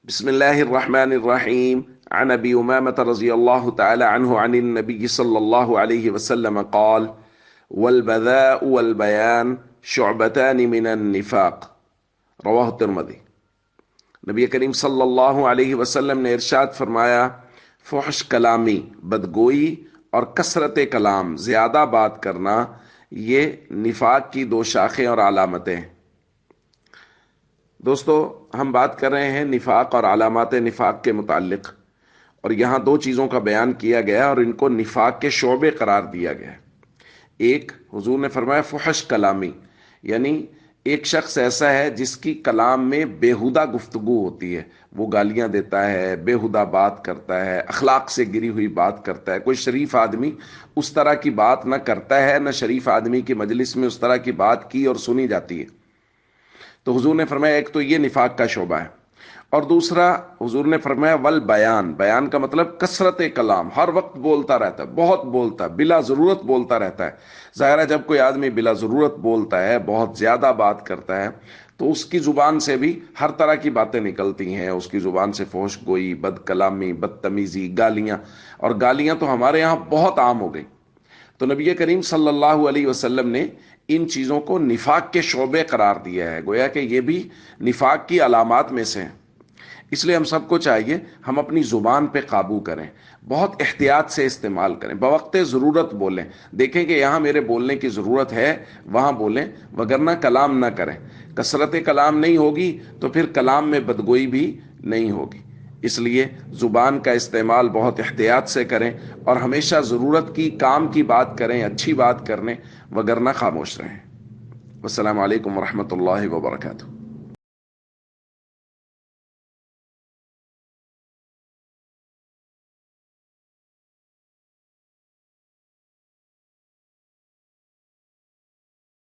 بسم الله الرحمن الرحيم. عن أبي أمامة رضي الله تعالى عنه عن النبي صلى الله عليه وسلم قال: والبذاء والبيان شعبتان من النفاق. رواہ الترمذی۔ نبی کریم صلی اللہ علیہ وسلم نے ارشاد فرمایا، فحش کلامی، بدگوئی اور کثرت کلام، زیادہ بات کرنا، یہ نفاق کی دو شاخیں اور علامتیں ہیں۔ دوستو، ہم بات کر رہے ہیں نفاق اور علامات نفاق کے متعلق، اور یہاں دو چیزوں کا بیان کیا گیا اور ان کو نفاق کے شعبے قرار دیا گیا۔ ایک، حضور نے فرمایا فحش کلامی، یعنی ایک شخص ایسا ہے جس کی کلام میں بےہودہ گفتگو ہوتی ہے، وہ گالیاں دیتا ہے، بےہودہ بات کرتا ہے، اخلاق سے گری ہوئی بات کرتا ہے۔ کوئی شریف آدمی اس طرح کی بات نہ کرتا ہے، نہ شریف آدمی کی مجلس میں اس طرح کی بات کی اور سنی جاتی ہے۔ تو حضور نے فرمایا ایک تو یہ نفاق کا شعبہ ہے، اور دوسرا حضور نے فرمایا والبیان، بیان کا مطلب کثرت کلام، ہر وقت بولتا رہتا ہے، بہت بولتا ہے، بلا ضرورت بولتا رہتا ہے۔ ظاہر ہے جب کوئی آدمی بلا ضرورت بولتا ہے، بہت زیادہ بات کرتا ہے، تو اس کی زبان سے بھی ہر طرح کی باتیں نکلتی ہیں۔ اس کی زبان سے فحش گوئی، بد کلامی، بدتمیزی، گالیاں، اور گالیاں تو ہمارے یہاں بہت عام ہو گئی۔ تو نبی کریم صلی اللہ علیہ وسلم نے ان چیزوں کو نفاق کے شعبے قرار دیا ہے، گویا کہ یہ بھی نفاق کی علامات میں سے ہیں۔ اس لیے ہم سب کو چاہیے ہم اپنی زبان پہ قابو کریں، بہت احتیاط سے استعمال کریں، بوقت ضرورت بولیں۔ دیکھیں کہ یہاں میرے بولنے کی ضرورت ہے، وہاں بولیں، وگرنہ کلام نہ کریں۔ کثرت کلام نہیں ہوگی تو پھر کلام میں بدگوئی بھی نہیں ہوگی۔ اس لیے زبان کا استعمال بہت احتیاط سے کریں، اور ہمیشہ ضرورت کی، کام کی بات کریں، اچھی بات کریں، وگرنہ خاموش رہیں۔ والسلام علیکم ورحمۃ اللہ وبرکاتہ۔